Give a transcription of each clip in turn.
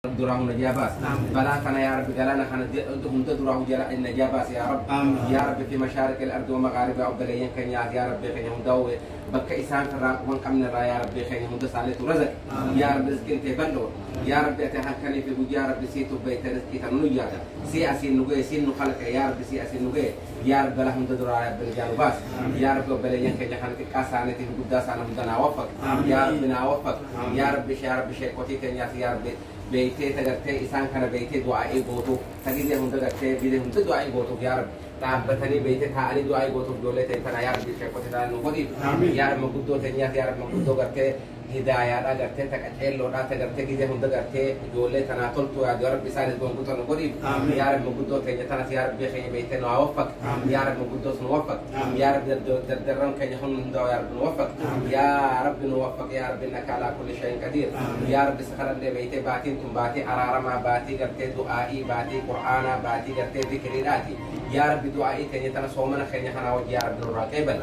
دراه النجاباس بلا كان يا رب قالنا كان هم تدراه جلاء النجاباس يا رب يا رب في مشارق الارض ومغاربها وبليين كان يا رب خيهم دوي بك إسان فراق وان قمنا يا رب خيهم دسالة رزق يا رب رزق انت بلو يا رب اتحكني في يا رب سيتو بيت رزق تنويا سياسي نوغي سين خلق يا رب سياسي نوغي يا رب لهم تدراه يا رب الجانباس يا رب وبليين كان كان كاسانتي قداسنا مدنا وفق يا رب نوفق يا رب شيء كوتي يا رب بيتي تقرتي إنسان كان بيتي دعائي بوتو تجدي هم تقرتي بيده هم دعائي بوتو يا رب تعبتني بيتي تعالي دعائي بوتو دولة تنا يا رب شيء كذا نقولي يا رب مقدو تنيا يا رب مقدو قرتي هداية لا قرتي تكتير لو لا تقرتي كذا هم تقرتي دولة تنا طلتو يا رب بيسال بوتو نقولي يا رب مقدو تنيا تنا يا رب بيخي بيتي نوفق يا رب مقدو نوفق يا رب درم كي هم دعاء يا رب نوفق يا رب نوفق يا رب إنك على كل شيء قدير يا رب سخر اللي بيتي باتين باتي أرارما باتي قرتي دعائي باتي قرآنا باتي قرتي ذكرياتي يا رب دعائي تاني تنا صومنا خيني خنا وجه يا رب نراقبل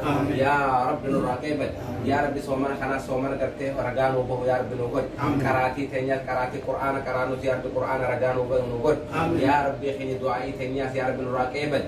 يا رب نراقبل يا رب صومنا خنا صومنا قرتي رجانو به يا رب نقول كراتي تاني كراتي قرآن كرانو يا رب قرآن رجانو به نقول يا رب خيني دعائي تاني يا رب نراقبل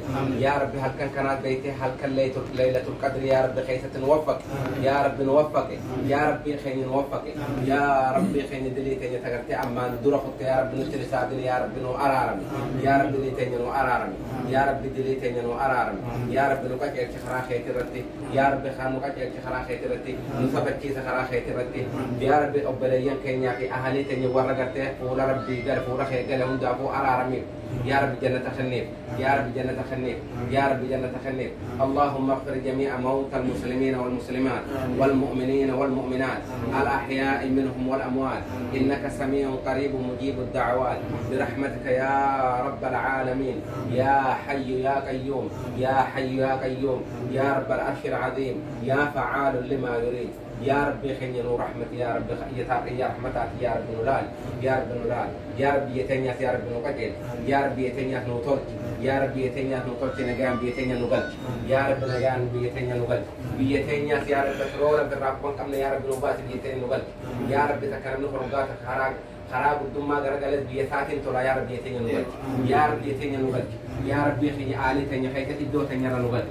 يا رب هل كان كانت بيتي هل كان ليلة القدر يا رب خيسة نوفق يا رب نوفق يا رب خيني نوفق يا رب خيني دلي تاني تقرتي أما ندور خط يا رب نشتري سادني يا رب نو أرارم يا رب دلي تاني نو أرارم يا رب دلي تاني نو أرارم يا رب نقاط الشخرا خيترتي يا رب خان نقاط الشخرا خيترتي نصبت كيس خرا خيترتي يا رب أبليان كينيا في أهلي تاني ورقته فورا ربي قال فورا خير لهم دافو أرارمي يا رب جنة خنيف يا رب جنة خنيف يا رب جنة خنيف اللهم اغفر جميع موتى المسلمين والمسلمات والمؤمنين والمؤمنات الأحياء منهم والأموات إنك سميع قريب مجيب الدعوات برحمتك يا رب العالمين يا حي يا قيوم يا حي يا قيوم يا رب العرش العظيم يا فعال لما يريد يا رب خيني نور رحمتي يا رب يا رحمتك يا رب نولال يا رب نولال يا رب يتنيا يا رب نقتل يا رب يتنيا نوتر يا رب يتنيا نوتر نجان بيتنيا نقل يا رب نجان بيتنيا نقل بيتنيا يا رب ترولا بالرقم كم يا رب نوبات بيتنيا نقل يا رب تكرم نخرجات خراب الدم ما قرقلت بيتاتين ترى يا رب يتنيا نقل يا رب يتنيا نقل يا رب يخلي آلي تنيا خيت إدو تنيا نقل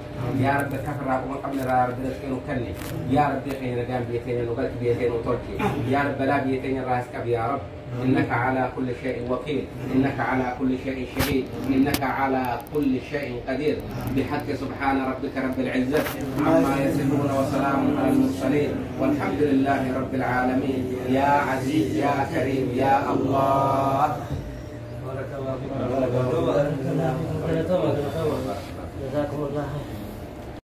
يا رب تكفر رقم كم يا رب نسكنه كني يا رب يخلي نجان بيتنيا نقل بيتنيا نوتركي يا رب لا بيتنيا راس كب يا رب إنك على كل شيء وكيل إنك على كل شيء شهيد إنك على كل شيء قدير بحق سبحان ربك رب العزة عما يصفون وسلام على المرسلين والحمد لله رب العالمين يا عزيز يا كريم يا الله.